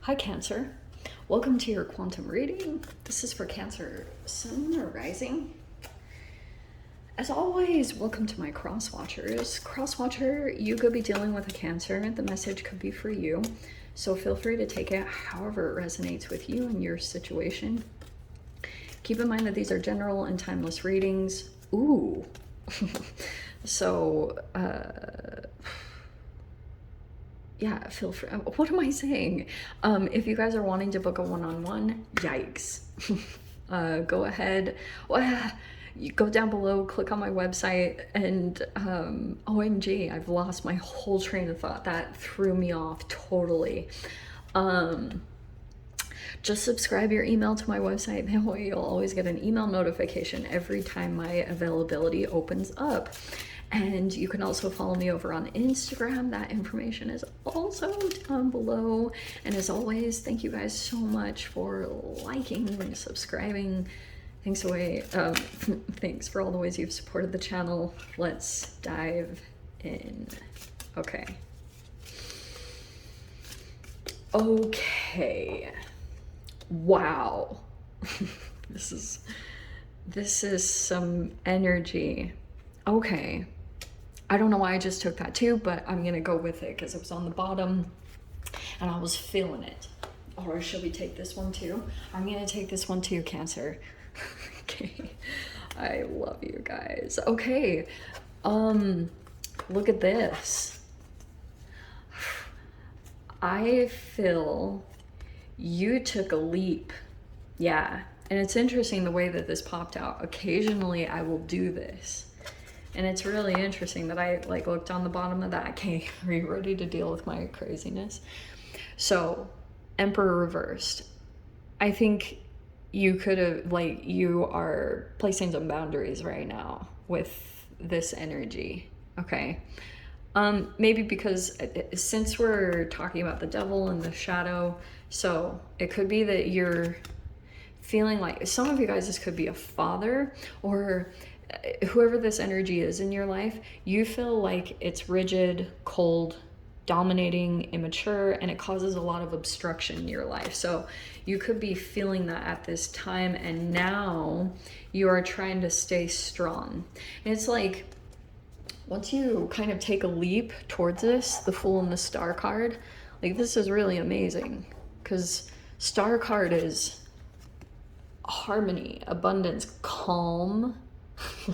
Hi Cancer, welcome to your quantum reading. This is for Cancer Sun or Rising. As always, welcome to my cross watchers. Cross watcher, you could be dealing with a Cancer. The message could be for you, so feel free to take it however it resonates with you and your situation. Keep in mind that these are general and timeless readings. Ooh. So yeah, feel free. What am I saying? If you guys are wanting to book a one-on-one, yikes. Go ahead. You go down below, click on my website, and OMG, I've lost my whole train of thought. That threw me off totally. Just subscribe your email to my website. That way you'll always get an email notification every time my availability opens up. And you can also follow me over on Instagram. That information is also down below. And as always, thank you guys so much for liking and subscribing. Thanks for all the ways you've supported the channel. Let's dive in. Okay. Wow. This is some energy. Okay. I don't know why I just took that too, but I'm gonna go with it because it was on the bottom and I was feeling it. Or should we take this one too? I'm gonna take this one too, Cancer. Okay. I love you guys. Okay. Look at this. I feel you took a leap. Yeah. And it's interesting the way that this popped out. Occasionally I will do this. And it's really interesting that I looked on the bottom of that. Okay, are you ready to deal with my craziness? So, Emperor reversed. I think you could have, you are placing some boundaries right now with this energy, okay? Maybe because since we're talking about the devil and the shadow, so it could be that you're feeling like, some of you guys, this could be a father or whoever this energy is in your life, you feel like it's rigid, cold, dominating, immature, and it causes a lot of obstruction in your life. So you could be feeling that at this time, and now you are trying to stay strong. And it's like, once you kind of take a leap towards this, the Fool and the Star card, this is really amazing, because Star card is harmony, abundance, calm.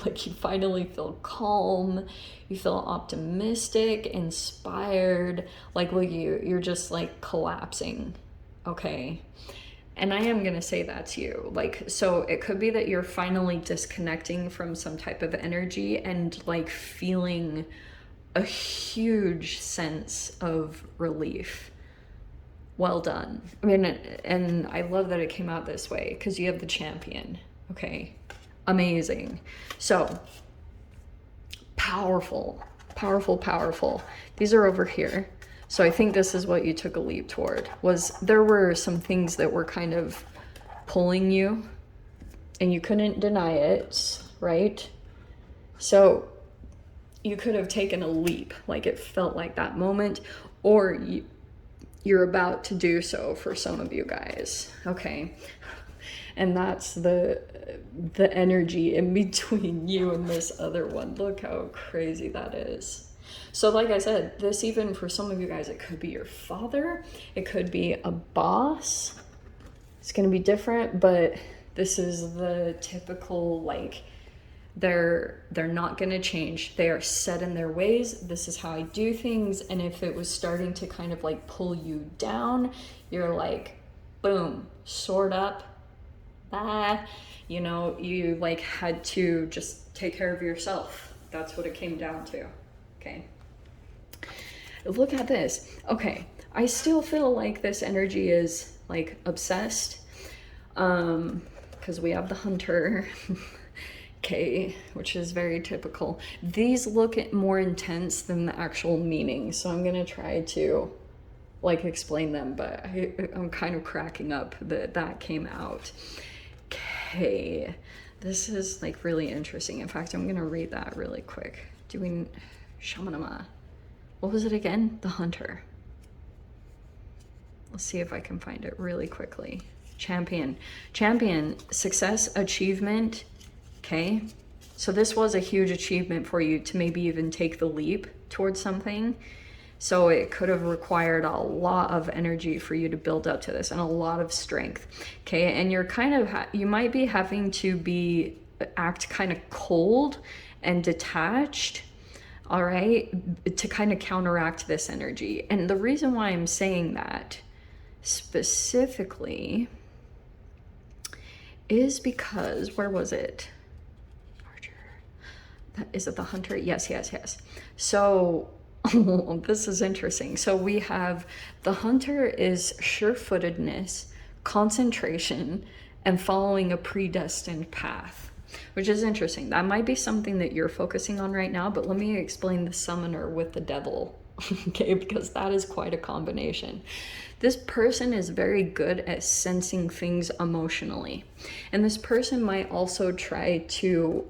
You finally feel calm, you feel optimistic, inspired, look, you're just collapsing, okay? And I am gonna say that's you. So it could be that you're finally disconnecting from some type of energy and feeling a huge sense of relief. Well done. I mean, and I love that it came out this way because you have the Champion, okay? Amazing. So powerful. These are over here. So I think this is what you took a leap toward, was there were some things that were kind of pulling you and you couldn't deny it, right? So you could have taken a leap, it felt like that moment, or you're about to do so for some of you guys, okay? And that's the energy in between you and this other one. Look how crazy that is. So like I said, this, even for some of you guys, it could be your father, it could be a boss. It's going to be different, but this is the typical, they're not going to change. They are set in their ways. This is how I do things. And if it was starting to kind of pull you down, you're boom, sword up. You had to just take care of yourself. That's what it came down to. Okay. Look at this. Okay. I still feel like this energy is obsessed. Because we have the Hunter. Okay, which is very typical. These look more intense than the actual meaning. So I'm gonna try to explain them, but I'm kind of cracking up that came out. Okay, this is really interesting. In fact, I'm gonna read that really quick. Shamanama. What was it again? The Hunter. Let's see if I can find it really quickly. Champion. Champion, success, achievement. Okay. So this was a huge achievement for you to maybe even take the leap towards something. So it could have required a lot of energy for you to build up to this and a lot of strength. Okay. And you're kind of, you might be having to act kind of cold and detached. All right. To kind of counteract this energy. And the reason why I'm saying that specifically is because, where was it? Is it the hunter? Yes. So this is interesting. So we have the hunter is sure-footedness, concentration, and following a predestined path, which is interesting. That might be something that you're focusing on right now, but let me explain the summoner with the devil, okay? Because that is quite a combination. This person is very good at sensing things emotionally. And this person might also try to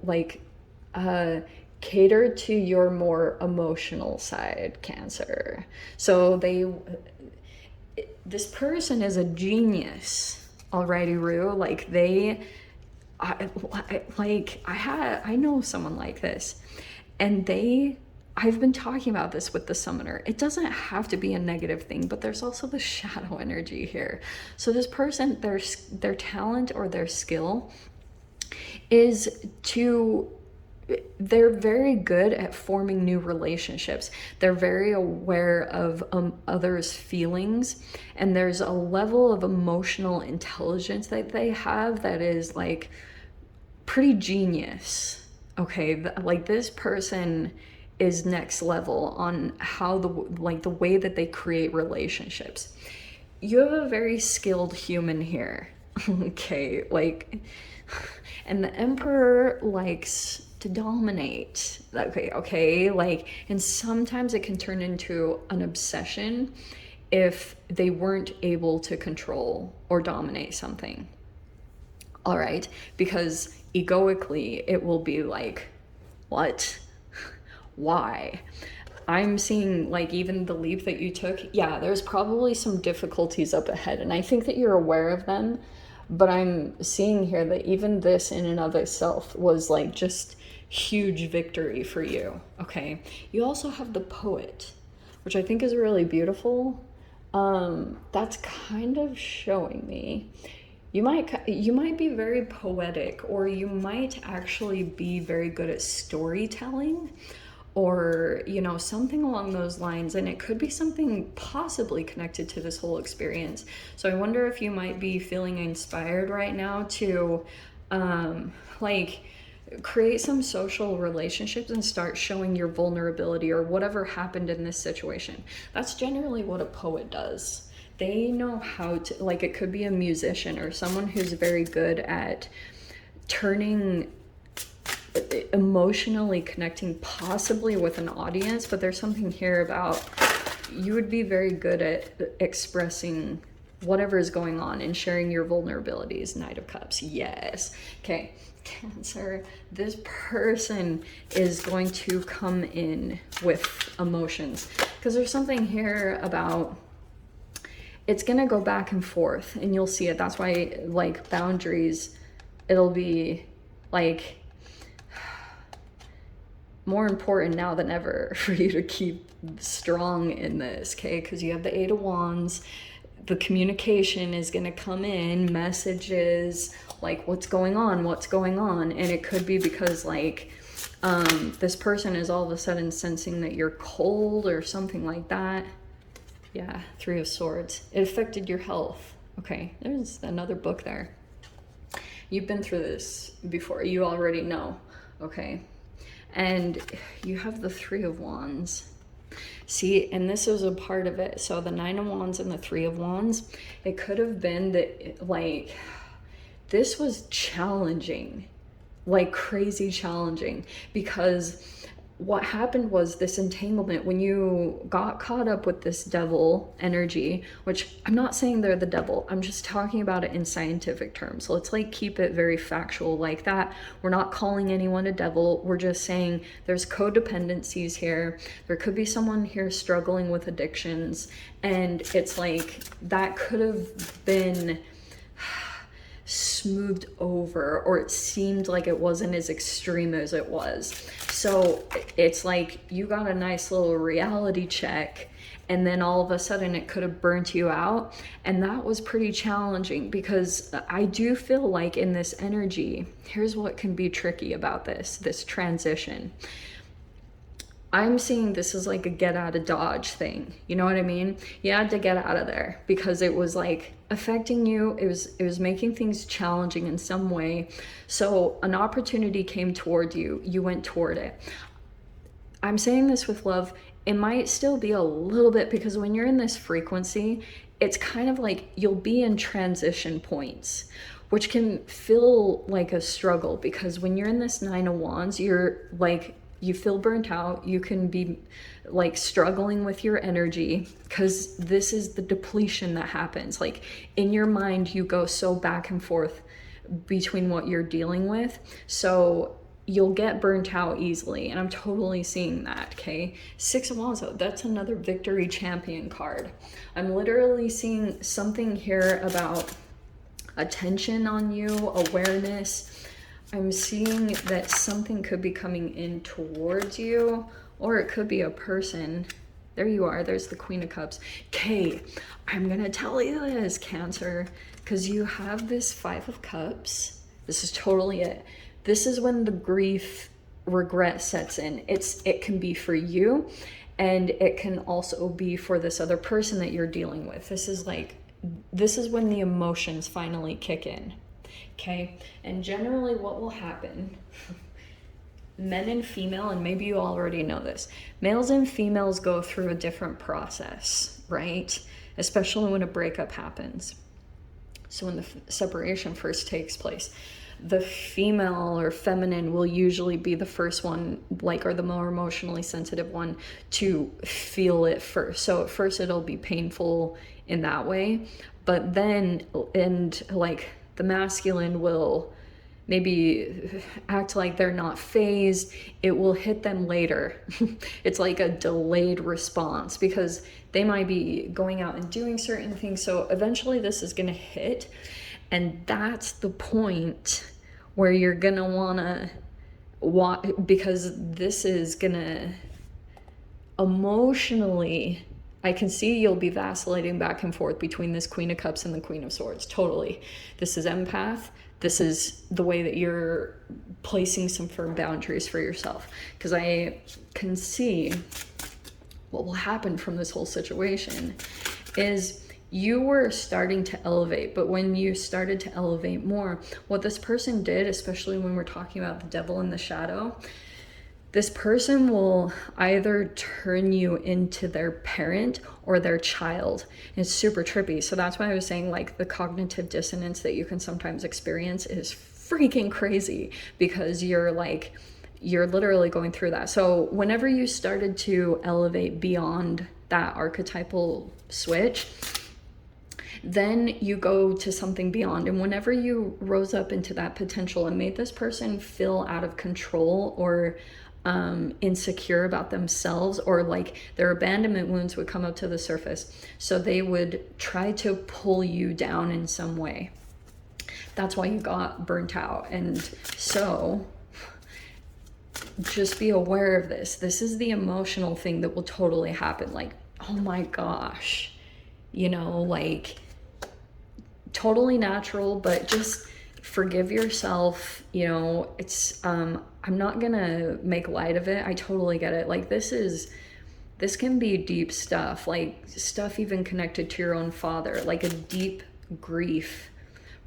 cater to your more emotional side, Cancer. So this person is a genius, alrighty, Rue. I know someone like this, and I've been talking about this with the summoner. It doesn't have to be a negative thing, but there's also the shadow energy here. So this person, their talent or their skill is they're very good at forming new relationships. They're very aware of others' feelings, and there's a level of emotional intelligence that they have that is like pretty genius. Okay, this person is next level on how the way that they create relationships. You have a very skilled human here. Okay, and the Emperor likes to dominate. Okay, and sometimes it can turn into an obsession if they weren't able to control or dominate something. All right, because egoically it will be like, what? Why? I'm seeing even the leap that you took. Yeah, there's probably some difficulties up ahead, and I think that you're aware of them, but I'm seeing here that even this in and of itself was just huge victory for you. Okay, you also have the poet, which I think is really beautiful. That's kind of showing me you might be very poetic, or you might actually be very good at storytelling, or something along those lines, and it could be something possibly connected to this whole experience. So I wonder if you might be feeling inspired right now to create some social relationships and start showing your vulnerability or whatever happened in this situation. That's generally what a poet does. They know how to, it could be a musician or someone who's very good at emotionally connecting possibly with an audience, but there's something here about you would be very good at expressing whatever is going on and sharing your vulnerabilities. Knight of Cups, yes. Okay, Cancer, this person is going to come in with emotions, because there's something here about it's gonna go back and forth, and you'll see it. That's why boundaries, it'll be more important now than ever for you to keep strong in this, okay? Because you have the Eight of Wands. The communication is going to come in, messages, what's going on, and it could be because this person is all of a sudden sensing that you're cold or something like that. Yeah, Three of Swords. It affected your health. Okay, there's another book there. You've been through this before. You already know, okay? And you have the Three of Wands. See, and this was a part of it. So the Nine of Wands and the Three of Wands, it could have been that this was challenging, crazy challenging, because what happened was this entanglement when you got caught up with this devil energy, which I'm not saying they're the devil, I'm just talking about it in scientific terms. So let's like keep it very factual like that. We're not calling anyone a devil. We're just saying there's codependencies here. There could be someone here struggling with addictions, and it's like that could have been smoothed over, or it seemed like it wasn't as extreme as it was. So it's like you got a nice little reality check, and then all of a sudden it could have burnt you out. And that was pretty challenging, because I do feel like in this energy, here's what can be tricky about this transition. I'm seeing this as like a get out of Dodge thing. You know what I mean? You had to get out of there because it was like affecting you. It was making things challenging in some way. So an opportunity came toward you. You went toward it. I'm saying this with love. It might still be a little bit, because when you're in this frequency, it's kind of like you'll be in transition points, which can feel like a struggle, because when you're in this 9 of Wands, you're like, you feel burnt out. You can be like struggling with your energy, because this is the depletion that happens. Like in your mind, you go so back and forth between what you're dealing with. So you'll get burnt out easily. And I'm totally seeing that, okay? 6 of Wands, that's another victory champion card. I'm literally seeing something here about attention on you, awareness. I'm seeing that something could be coming in towards you, or it could be a person. There you are. There's the Queen of Cups. Okay, I'm going to tell you this, Cancer, because you have this 5 of Cups. This is totally it. This is when the grief, regret sets in. It can be for you, and it can also be for this other person that you're dealing with. This is when the emotions finally kick in. Okay, and generally what will happen, men and female, and maybe you already know this, males and females go through a different process, right? Especially when a breakup happens. So when the separation first takes place, the female or feminine will usually be the first one, like, or the more emotionally sensitive one to feel it first. So at first it'll be painful in that way, but then, and like, the masculine will maybe act like they're not phased. It will hit them later. It's like a delayed response, because they might be going out and doing certain things. So eventually this is going to hit. And that's the point where you're going to want to, because this is going to emotionally, I can see you'll be vacillating back and forth between this Queen of Cups and the Queen of Swords. Totally. This is empath. This is the way that you're placing some firm boundaries for yourself. Because I can see what will happen from this whole situation is you were starting to elevate, but when you started to elevate more, what this person did, especially when we're talking about the devil in the shadow, this person will either turn you into their parent or their child. And it's super trippy. So that's why I was saying, like, the cognitive dissonance that you can sometimes experience is freaking crazy, because you're literally going through that. So whenever you started to elevate beyond that archetypal switch, then you go to something beyond. And whenever you rose up into that potential and made this person feel out of control or insecure about themselves, or like their abandonment wounds would come up to the surface, so they would try to pull you down in some way. That's why you got burnt out. And so just be aware of this. This is the emotional thing that will totally happen. Like, oh my gosh, like, totally natural, but just forgive yourself. It's I'm not gonna make light of it. I totally get it. Like, this can be deep stuff, like stuff even connected to your own father, like a deep grief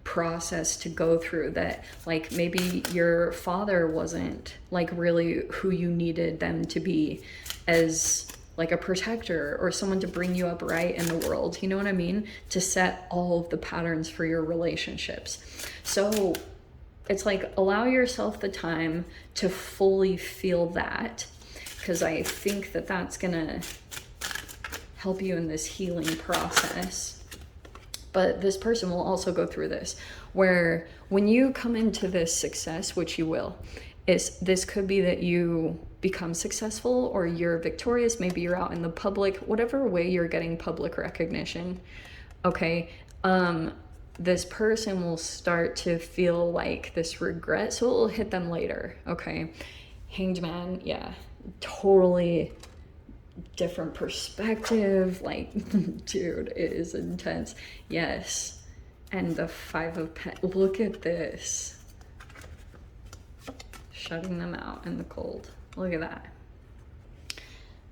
process to go through, that like maybe your father wasn't like really who you needed them to be, as like a protector or someone to bring you up right in the world, you know what I mean? To set all of the patterns for your relationships. So it's like, allow yourself the time to fully feel that. because I think that that's gonna help you in this healing process. But this person will also go through this, where when you come into this success, which you will, this could be that you become successful or you're victorious. Maybe you're out in the public, whatever way you're getting public recognition. Okay. This person will start to feel like this regret. So it will hit them later. Okay. Hanged Man. Yeah. Totally different perspective. Like, dude, it is intense. Yes. And the 5 of Pentacles. Look at this. Shutting them out in the cold. Look at that.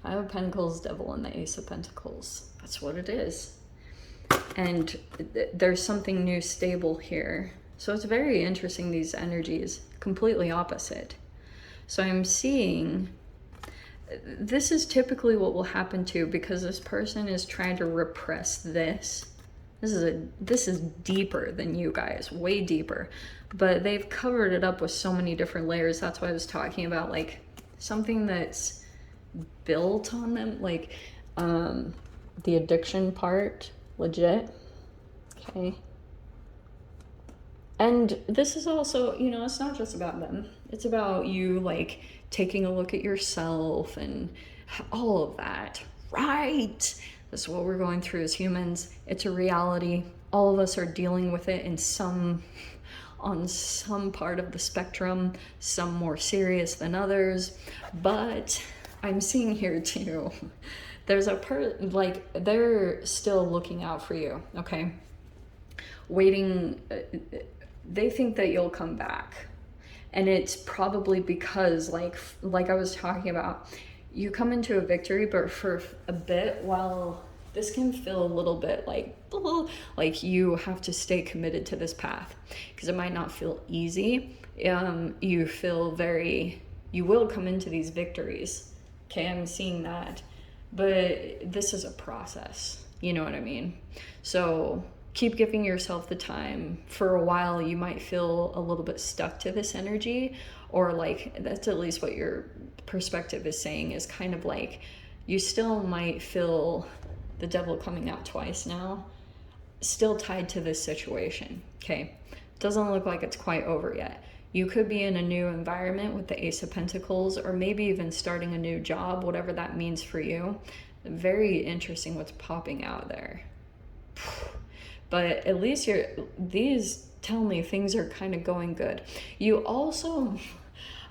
5 of Pentacles, Devil, and the Ace of Pentacles. That's what it is. And there's something new, stable here. So it's very interesting, these energies, completely opposite. So I'm seeing, this is typically what will happen too, because this person is trying to repress this. This is deeper than you guys, way deeper. But they've covered it up with so many different layers. That's why I was talking about, like, something that's built on them, like the addiction part, legit. Okay. And this is also, you know, it's not just about them. It's about you, like, taking a look at yourself and all of that, right? This is what we're going through as humans. It's a reality. All of us are dealing with it on some part of the spectrum, some more serious than others. But I'm seeing here too, there's like, they're still looking out for you, okay? Waiting, they think that you'll come back. And it's probably because, like I was talking about, you come into a victory, but for a bit, while this can feel a little bit like you have to stay committed to this path, because it might not feel easy. You will come into these victories. Okay, I'm seeing that. But this is a process, you know what I mean? So keep giving yourself the time. For a while, you might feel a little bit stuck to this energy, or like, that's at least what your perspective is saying, is kind of like, you still might feel the Devil coming out twice now, still tied to this situation, okay? Doesn't look like it's quite over yet. You could be in a new environment with the Ace of Pentacles, or maybe even starting a new job, whatever that means for you. Very interesting what's popping out there. But at least these tell me things are kind of going good. You also,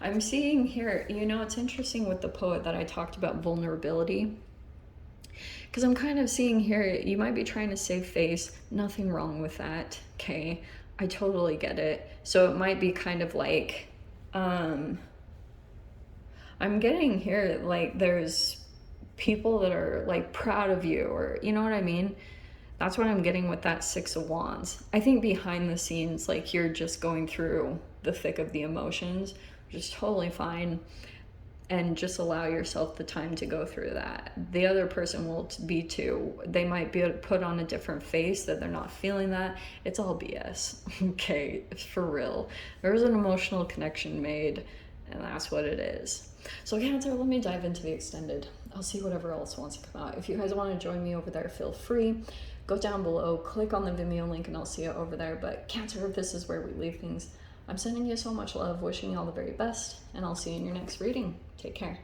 I'm seeing here, you know, it's interesting with the poet that I talked about vulnerability. Because I'm kind of seeing here, you might be trying to save face. Nothing wrong with that, okay? I totally get it. So it might be kind of like, I'm getting here, like, there's people that are, like, proud of you, or, you know what I mean? That's what I'm getting with that 6 of Wands. I think behind the scenes, like, you're just going through the thick of the emotions, which is totally fine. And just allow yourself the time to go through that. The other person will be too. They might be put on a different face that they're not feeling that. It's all BS, okay? It's for real. There's an emotional connection made, and that's what it is. So Cancer, let me dive into the extended. I'll see whatever else wants to come out. If you guys want to join me over there, feel free. Go down below, click on the Vimeo link, and I'll see you over there. But Cancer, this is where we leave things. I'm sending you so much love, wishing you all the very best, and I'll see you in your next reading. Take care.